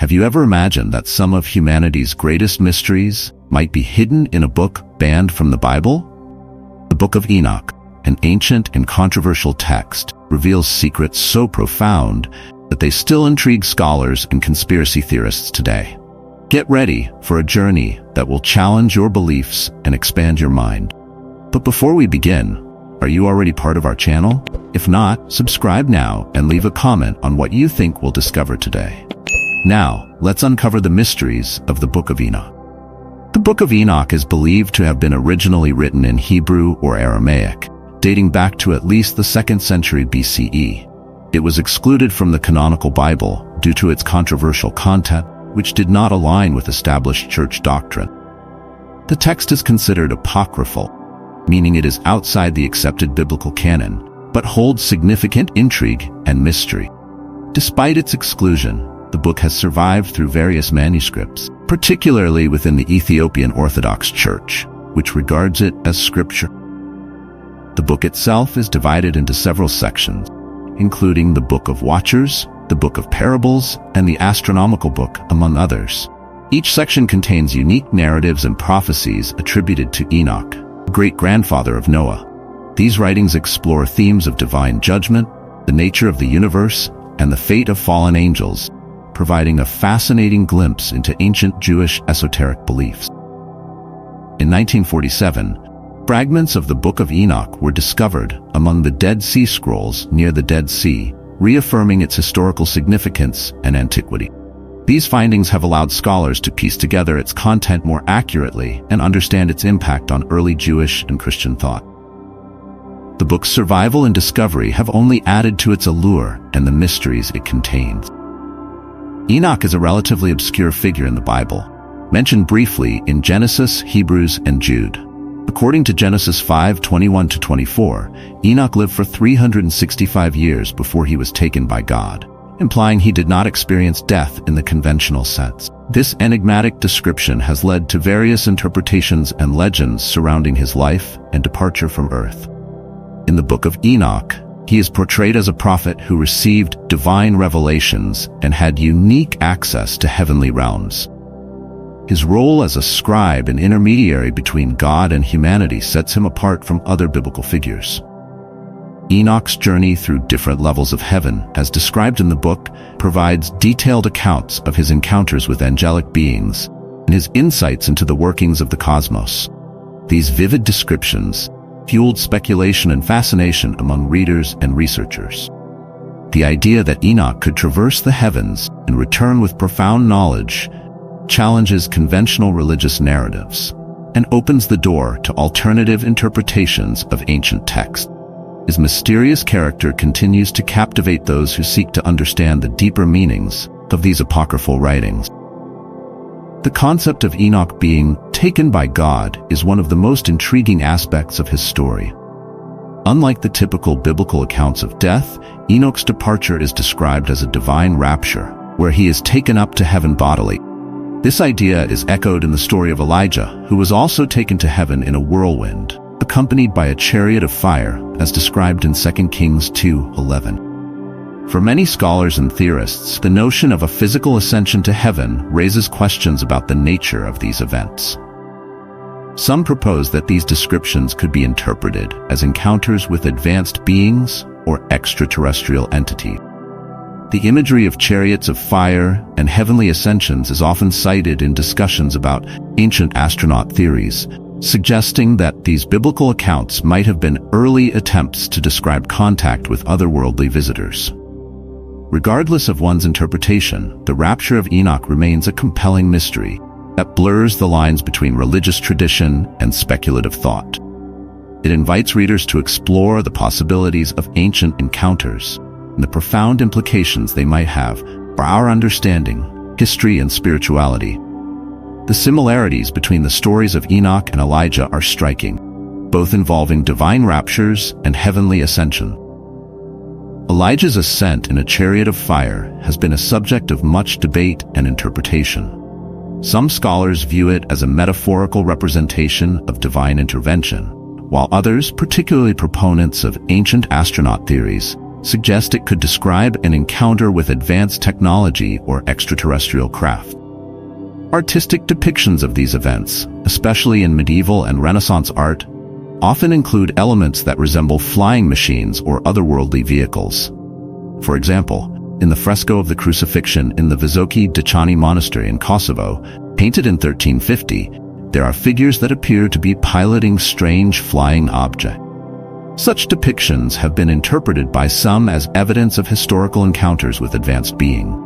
Have you ever imagined that some of humanity's greatest mysteries might be hidden in a book banned from the Bible? The Book of Enoch, an ancient and controversial text, reveals secrets so profound that they still intrigue scholars and conspiracy theorists today. Get ready for a journey that will challenge your beliefs and expand your mind. But before we begin, are you already part of our channel? If not, subscribe now and leave a comment on what you think we'll discover today. Now, let's uncover the mysteries of the Book of Enoch. The Book of Enoch is believed to have been originally written in Hebrew or Aramaic, dating back to at least the 2nd century BCE. It was excluded from the canonical Bible due to its controversial content, which did not align with established church doctrine. The text is considered apocryphal, meaning it is outside the accepted biblical canon, but holds significant intrigue and mystery. Despite its exclusion, the book has survived through various manuscripts, particularly within the Ethiopian Orthodox Church, which regards it as scripture. The book itself is divided into several sections, including the Book of Watchers, the Book of Parables, and the Astronomical Book, among others. Each section contains unique narratives and prophecies attributed to Enoch, great-grandfather of Noah. These writings explore themes of divine judgment, the nature of the universe, and the fate of fallen angels, providing a fascinating glimpse into ancient Jewish esoteric beliefs. In 1947, fragments of the Book of Enoch were discovered among the Dead Sea Scrolls near the Dead Sea, reaffirming its historical significance and antiquity. These findings have allowed scholars to piece together its content more accurately and understand its impact on early Jewish and Christian thought. The book's survival and discovery have only added to its allure and the mysteries it contains. Enoch is a relatively obscure figure in the Bible, mentioned briefly in Genesis, Hebrews, and Jude. According to Genesis 5:21-24, Enoch lived for 365 years before he was taken by God, implying he did not experience death in the conventional sense. This enigmatic description has led to various interpretations and legends surrounding his life and departure from earth. In the Book of Enoch, he is portrayed as a prophet who received divine revelations and had unique access to heavenly realms. His role as a scribe and intermediary between God and humanity sets him apart from other biblical figures. Enoch's journey through different levels of heaven, as described in the book, provides detailed accounts of his encounters with angelic beings and his insights into the workings of the cosmos. These vivid descriptions fueled speculation and fascination among readers and researchers. The idea that Enoch could traverse the heavens and return with profound knowledge challenges conventional religious narratives and opens the door to alternative interpretations of ancient texts. His mysterious character continues to captivate those who seek to understand the deeper meanings of these apocryphal writings. The concept of Enoch being taken by God is one of the most intriguing aspects of his story. Unlike the typical biblical accounts of death, Enoch's departure is described as a divine rapture, where he is taken up to heaven bodily. This idea is echoed in the story of Elijah, who was also taken to heaven in a whirlwind, accompanied by a chariot of fire, as described in 2 Kings 2:11. For many scholars and theorists, the notion of a physical ascension to heaven raises questions about the nature of these events. Some propose that these descriptions could be interpreted as encounters with advanced beings or extraterrestrial entities. The imagery of chariots of fire and heavenly ascensions is often cited in discussions about ancient astronaut theories, suggesting that these biblical accounts might have been early attempts to describe contact with otherworldly visitors. Regardless of one's interpretation, the rapture of Enoch remains a compelling mystery that blurs the lines between religious tradition and speculative thought. It invites readers to explore the possibilities of ancient encounters and the profound implications they might have for our understanding, history, and spirituality. The similarities between the stories of Enoch and Elijah are striking, both involving divine raptures and heavenly ascension. Elijah's ascent in a chariot of fire has been a subject of much debate and interpretation. Some scholars view it as a metaphorical representation of divine intervention, while others, particularly proponents of ancient astronaut theories, suggest it could describe an encounter with advanced technology or extraterrestrial craft. Artistic depictions of these events, especially in medieval and Renaissance art, often include elements that resemble flying machines or otherworldly vehicles. For example, in the fresco of the Crucifixion in the Visoki Dechani Monastery in Kosovo, painted in 1350, there are figures that appear to be piloting strange flying objects. Such depictions have been interpreted by some as evidence of historical encounters with advanced beings.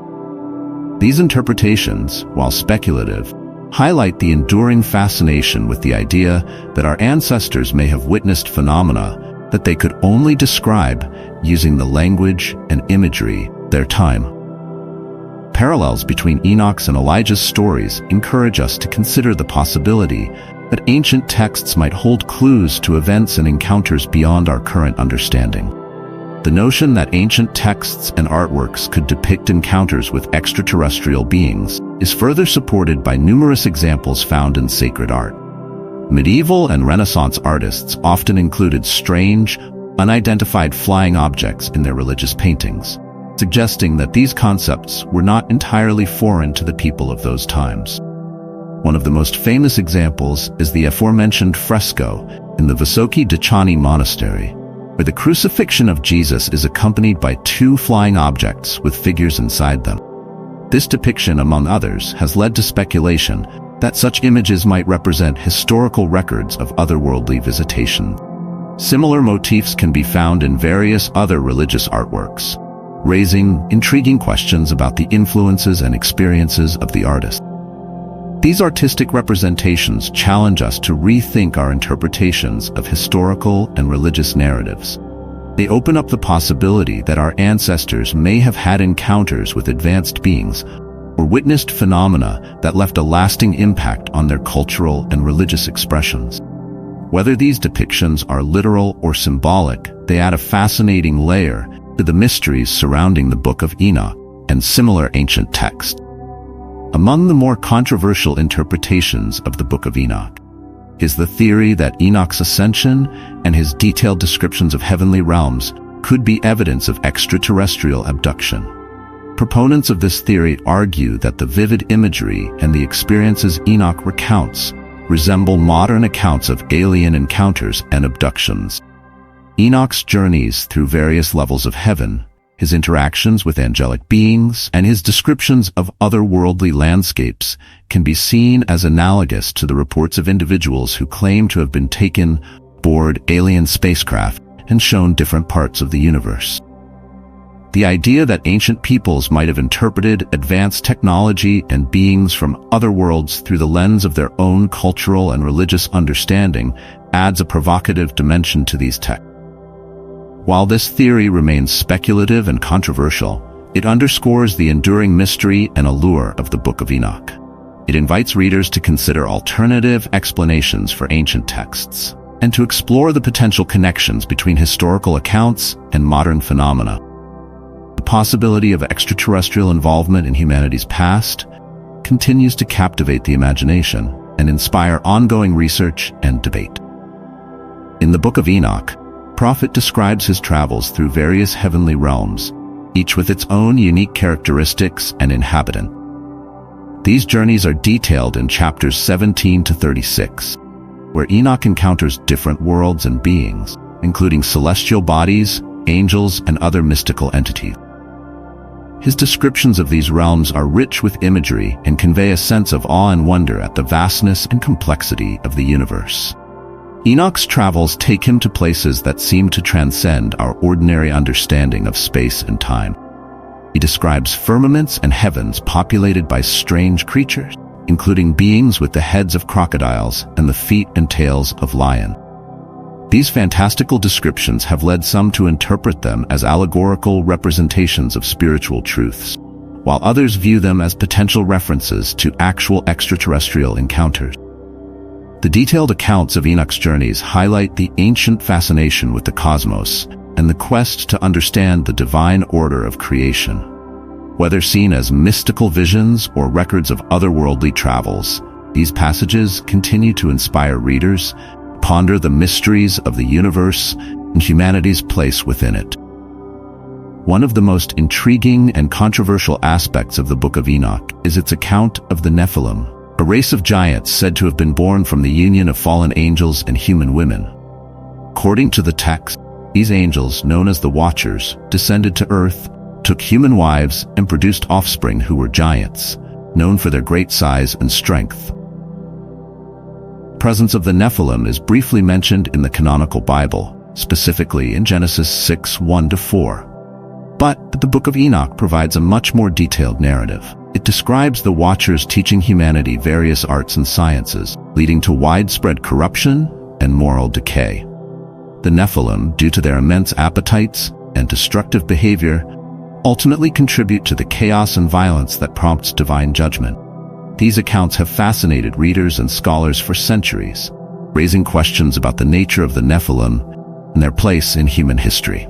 These interpretations, while speculative, highlight the enduring fascination with the idea that our ancestors may have witnessed phenomena that they could only describe using the language and imagery of their time. Parallels between Enoch's and Elijah's stories encourage us to consider the possibility that ancient texts might hold clues to events and encounters beyond our current understanding. The notion that ancient texts and artworks could depict encounters with extraterrestrial beings is further supported by numerous examples found in sacred art. Medieval and Renaissance artists often included strange, unidentified flying objects in their religious paintings, suggesting that these concepts were not entirely foreign to the people of those times. One of the most famous examples is the aforementioned fresco in the Visoki Dechani Monastery, where the crucifixion of Jesus is accompanied by two flying objects with figures inside them. This depiction, among others, has led to speculation that such images might represent historical records of otherworldly visitation. Similar motifs can be found in various other religious artworks, raising intriguing questions about the influences and experiences of the artist. These artistic representations challenge us to rethink our interpretations of historical and religious narratives. They open up the possibility that our ancestors may have had encounters with advanced beings or witnessed phenomena that left a lasting impact on their cultural and religious expressions. Whether these depictions are literal or symbolic, they add a fascinating layer to the mysteries surrounding the Book of Enoch and similar ancient texts. Among the more controversial interpretations of the Book of Enoch is the theory that Enoch's ascension and his detailed descriptions of heavenly realms could be evidence of extraterrestrial abduction. Proponents of this theory argue that the vivid imagery and the experiences Enoch recounts resemble modern accounts of alien encounters and abductions. Enoch's journeys through various levels of heaven, his interactions with angelic beings, and his descriptions of otherworldly landscapes can be seen as analogous to the reports of individuals who claim to have been taken aboard alien spacecraft and shown different parts of the universe. The idea that ancient peoples might have interpreted advanced technology and beings from other worlds through the lens of their own cultural and religious understanding adds a provocative dimension to these texts. While this theory remains speculative and controversial, it underscores the enduring mystery and allure of the Book of Enoch. It invites readers to consider alternative explanations for ancient texts and to explore the potential connections between historical accounts and modern phenomena. The possibility of extraterrestrial involvement in humanity's past continues to captivate the imagination and inspire ongoing research and debate. In the Book of Enoch, prophet describes his travels through various heavenly realms, each with its own unique characteristics and inhabitant. These journeys are detailed in chapters 17 to 36, where Enoch encounters different worlds and beings, including celestial bodies, angels, and other mystical entities. His descriptions of these realms are rich with imagery and convey a sense of awe and wonder at the vastness and complexity of the universe. Enoch's travels take him to places that seem to transcend our ordinary understanding of space and time. He describes firmaments and heavens populated by strange creatures, including beings with the heads of crocodiles and the feet and tails of lions. These fantastical descriptions have led some to interpret them as allegorical representations of spiritual truths, while others view them as potential references to actual extraterrestrial encounters. The detailed accounts of Enoch's journeys highlight the ancient fascination with the cosmos and the quest to understand the divine order of creation. Whether seen as mystical visions or records of otherworldly travels, these passages continue to inspire readers to ponder the mysteries of the universe and humanity's place within it. One of the most intriguing and controversial aspects of the Book of Enoch is its account of the Nephilim, a race of giants said to have been born from the union of fallen angels and human women. According to the text, these angels, known as the Watchers, descended to earth, took human wives, and produced offspring who were giants, known for their great size and strength. The presence of the Nephilim is briefly mentioned in the canonical Bible, specifically in Genesis 6:1-4. But the Book of Enoch provides a much more detailed narrative. It describes the Watchers teaching humanity various arts and sciences, leading to widespread corruption and moral decay. The Nephilim, due to their immense appetites and destructive behavior, ultimately contribute to the chaos and violence that prompts divine judgment. These accounts have fascinated readers and scholars for centuries, raising questions about the nature of the Nephilim and their place in human history.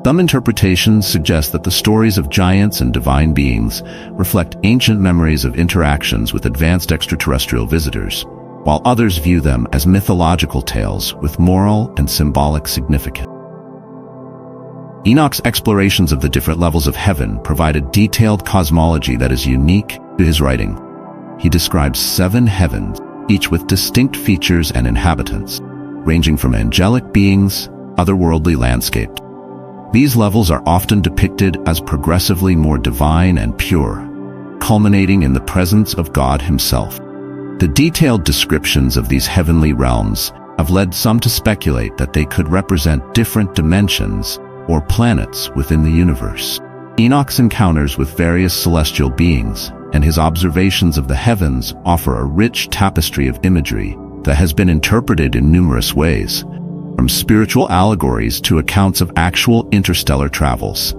Some interpretations suggest that the stories of giants and divine beings reflect ancient memories of interactions with advanced extraterrestrial visitors, while others view them as mythological tales with moral and symbolic significance. Enoch's explorations of the different levels of heaven provide a detailed cosmology that is unique to his writing. He describes 7 heavens, each with distinct features and inhabitants, ranging from angelic beings, otherworldly landscapes. These levels are often depicted as progressively more divine and pure, culminating in the presence of God himself. The detailed descriptions of these heavenly realms have led some to speculate that they could represent different dimensions or planets within the universe. Enoch's encounters with various celestial beings and his observations of the heavens offer a rich tapestry of imagery that has been interpreted in numerous ways, from spiritual allegories to accounts of actual interstellar travels.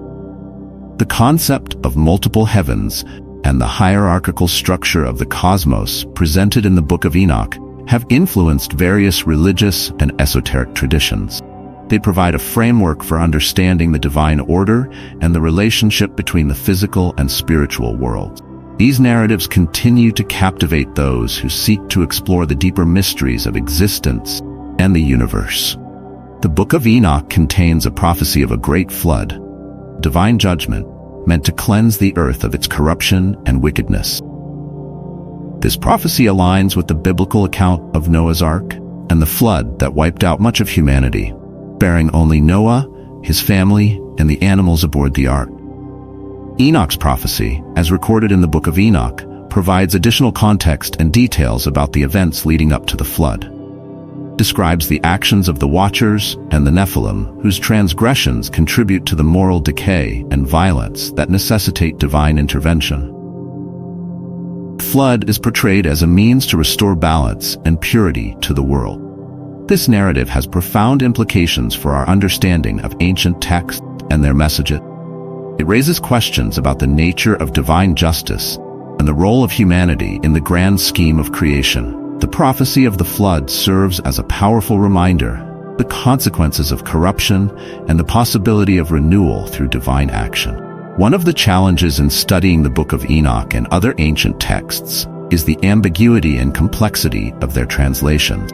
The concept of multiple heavens and the hierarchical structure of the cosmos presented in the Book of Enoch have influenced various religious and esoteric traditions. They provide a framework for understanding the divine order and the relationship between the physical and spiritual worlds. These narratives continue to captivate those who seek to explore the deeper mysteries of existence and the universe. The Book of Enoch contains a prophecy of a great flood, divine judgment, meant to cleanse the earth of its corruption and wickedness. This prophecy aligns with the biblical account of Noah's Ark and the flood that wiped out much of humanity, sparing only Noah, his family, and the animals aboard the ark. Enoch's prophecy, as recorded in the Book of Enoch, provides additional context and details about the events leading up to the flood. Describes the actions of the Watchers and the Nephilim, whose transgressions contribute to the moral decay and violence that necessitate divine intervention. The flood is portrayed as a means to restore balance and purity to the world. This narrative has profound implications for our understanding of ancient texts and their messages. It raises questions about the nature of divine justice and the role of humanity in the grand scheme of creation. The prophecy of the flood serves as a powerful reminder of the consequences of corruption and the possibility of renewal through divine action. One of the challenges in studying the Book of Enoch and other ancient texts is the ambiguity and complexity of their translations.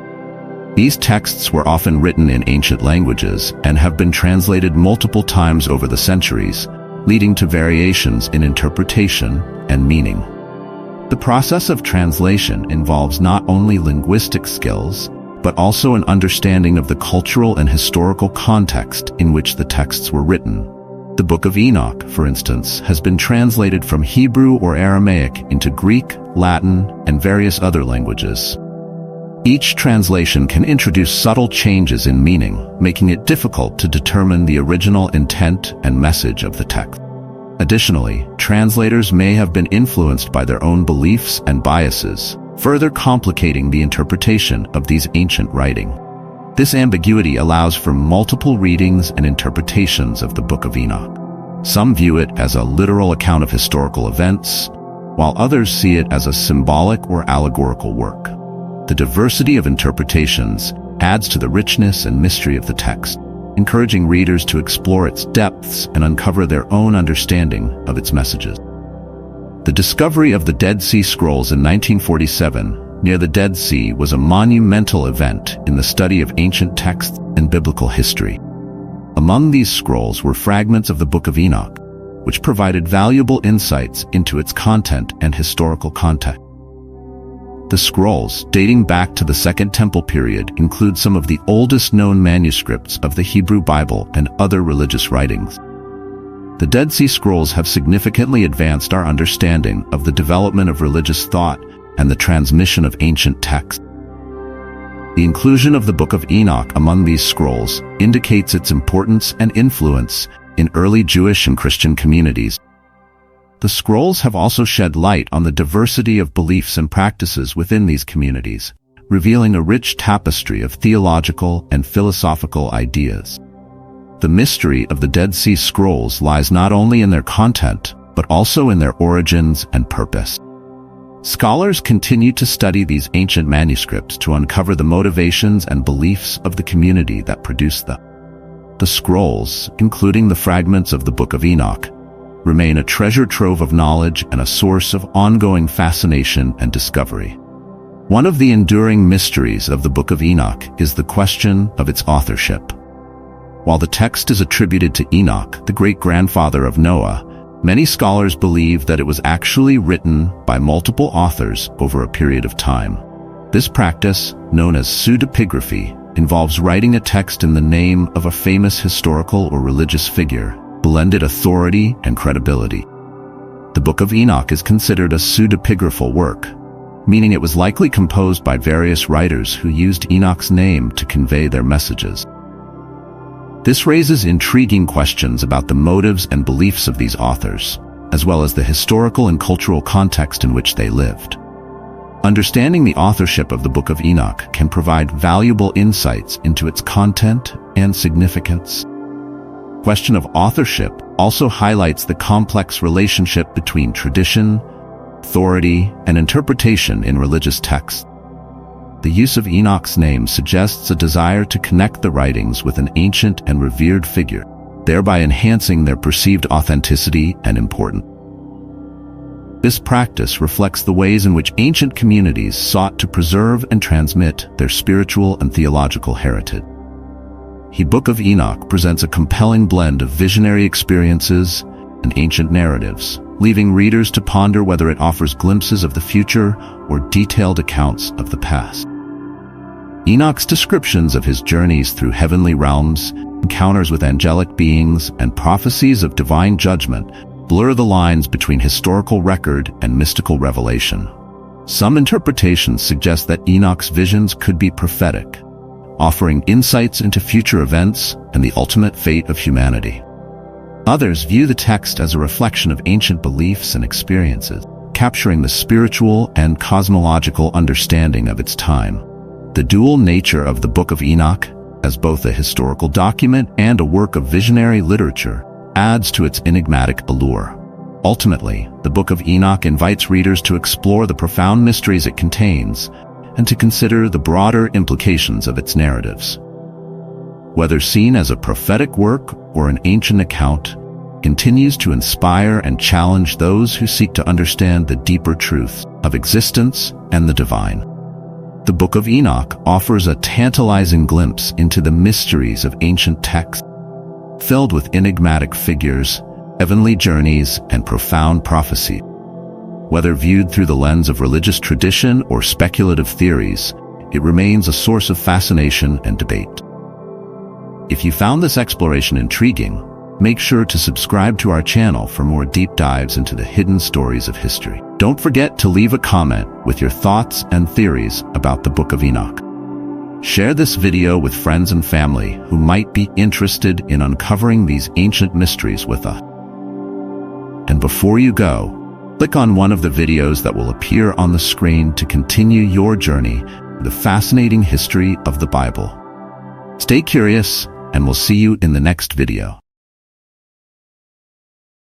These texts were often written in ancient languages and have been translated multiple times over the centuries, leading to variations in interpretation and meaning. The process of translation involves not only linguistic skills, but also an understanding of the cultural and historical context in which the texts were written. The Book of Enoch, for instance, has been translated from Hebrew or Aramaic into Greek, Latin, and various other languages. Each translation can introduce subtle changes in meaning, making it difficult to determine the original intent and message of the text. Additionally, translators may have been influenced by their own beliefs and biases, further complicating the interpretation of these ancient writings. This ambiguity allows for multiple readings and interpretations of the Book of Enoch. Some view it as a literal account of historical events, while others see it as a symbolic or allegorical work. The diversity of interpretations adds to the richness and mystery of the text, encouraging readers to explore its depths and uncover their own understanding of its messages. The discovery of the Dead Sea Scrolls in 1947 near the Dead Sea was a monumental event in the study of ancient texts and biblical history. A Among these scrolls were fragments of the Book of Enoch, which provided valuable insights into its content and historical context. The scrolls, dating back to the Second Temple period, include some of the oldest known manuscripts of the Hebrew Bible and other religious writings. The Dead Sea Scrolls have significantly advanced our understanding of the development of religious thought and the transmission of ancient texts. The inclusion of the Book of Enoch among these scrolls indicates its importance and influence in early Jewish and Christian communities. The scrolls have also shed light on the diversity of beliefs and practices within these communities, revealing a rich tapestry of theological and philosophical ideas. The mystery of the Dead Sea Scrolls lies not only in their content, but also in their origins and purpose. Scholars continue to study these ancient manuscripts to uncover the motivations and beliefs of the community that produced them. The scrolls, including the fragments of the Book of Enoch, remain a treasure trove of knowledge and a source of ongoing fascination and discovery. One of the enduring mysteries of the Book of Enoch is the question of its authorship. While the text is attributed to Enoch, the great-grandfather of Noah, many scholars believe that it was actually written by multiple authors over a period of time. This practice, known as pseudepigraphy, involves writing a text in the name of a famous historical or religious figure, blended authority and credibility. The Book of Enoch is considered a pseudepigraphal work, meaning it was likely composed by various writers who used Enoch's name to convey their messages. This raises intriguing questions about the motives and beliefs of these authors, as well as the historical and cultural context in which they lived. Understanding the authorship of the Book of Enoch can provide valuable insights into its content and significance. The question of authorship also highlights the complex relationship between tradition, authority, and interpretation in religious texts. The use of Enoch's name suggests a desire to connect the writings with an ancient and revered figure, thereby enhancing their perceived authenticity and importance. This practice reflects the ways in which ancient communities sought to preserve and transmit their spiritual and theological heritage. The Book of Enoch presents a compelling blend of visionary experiences and ancient narratives, leaving readers to ponder whether it offers glimpses of the future or detailed accounts of the past. Enoch's descriptions of his journeys through heavenly realms, encounters with angelic beings, and prophecies of divine judgment blur the lines between historical record and mystical revelation. Some interpretations suggest that Enoch's visions could be prophetic, offering insights into future events and the ultimate fate of humanity. Others view the text as a reflection of ancient beliefs and experiences, capturing the spiritual and cosmological understanding of its time. The dual nature of the Book of Enoch, as both a historical document and a work of visionary literature, adds to its enigmatic allure. Ultimately, the Book of Enoch invites readers to explore the profound mysteries it contains and to consider the broader implications of its narratives. Whether seen as a prophetic work or an ancient account, continues to inspire and challenge those who seek to understand the deeper truths of existence and the divine. The Book of Enoch offers a tantalizing glimpse into the mysteries of ancient texts, filled with enigmatic figures, heavenly journeys, and profound prophecy. Whether viewed through the lens of religious tradition or speculative theories, it remains a source of fascination and debate. If you found this exploration intriguing, make sure to subscribe to our channel for more deep dives into the hidden stories of history. Don't forget to leave a comment with your thoughts and theories about the Book of Enoch. Share this video with friends and family who might be interested in uncovering these ancient mysteries with us. And before you go, click on one of the videos that will appear on the screen to continue your journey through the fascinating history of the Bible. Stay curious, and we'll see you in the next video.